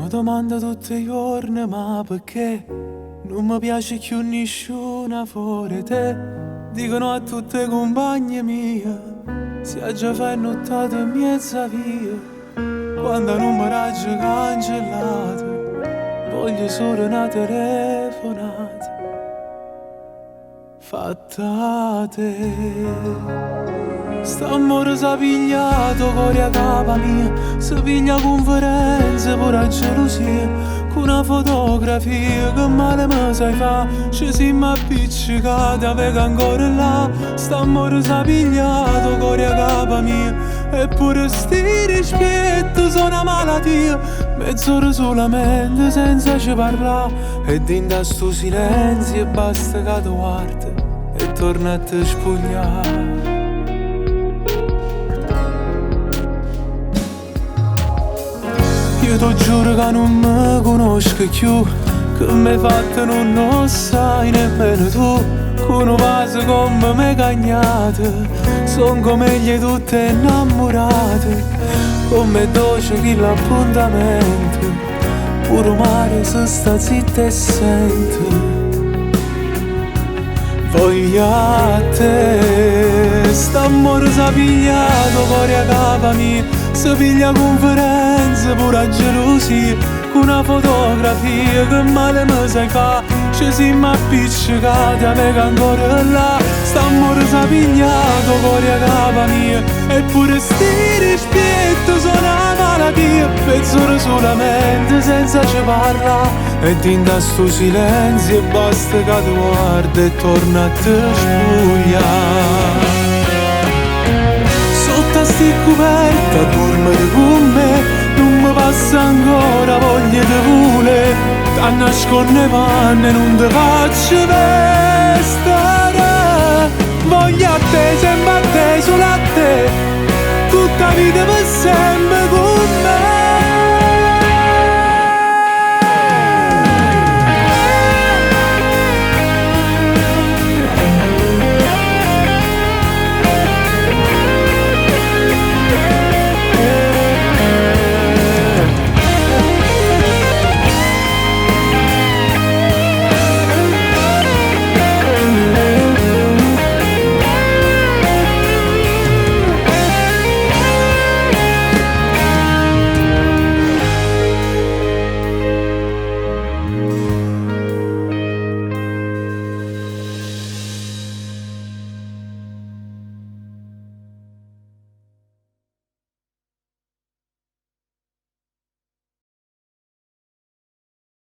Mi domanda tutti i giorni ma perché non mi piace più nessuno fuori te. Dicono a tutte le compagne mie, se già fai nottato in mezza via, quando non mi raggio cancellato, voglio solo una telefonata fatta a te. St'amore s'ha pigliato cuore a capa mia, si piglia conferenze pure a gelosia, con una fotografia che male mi sai fa, ci siamo appiccicati a vega ancora là. St'amore s'ha pigliato cuore a capa mia, eppure sti rispetto sono una malattia. Mezz'ora solamente senza ci parlare, e dinda sto silenzio e basta che tu guardi e torna a te spogliare. Io ti giuro che non mi conosco più, che mi hai fatto non lo sai nemmeno tu. Con un vaso come me cagnate, son come gli tutte innamorate, come dolce che l'appuntamento, pure mare se sta zitta e sente. Voglio a te, st'amore s'ha pigliato cuore a capa mia, si piglia conferenze pure a gelosia, con una fotografia che male mi sai fa, ci siamo appiccicati a vega ancora là. St'amore s'ha pigliato cuore a capa mia, eppure sti rispetto sono una malattia. Mezz'ora solamente senza ci parla, e dinda sto silenzio e basta che tu guarda e torna a te spogliare. Sotto a sti coperta a dormire con me, non mi passa ancora voglia di volere, ti nascondo le panne non ti faccio vestare. Voglio a te, sempre a te, solo a te, tutta vita per sempre.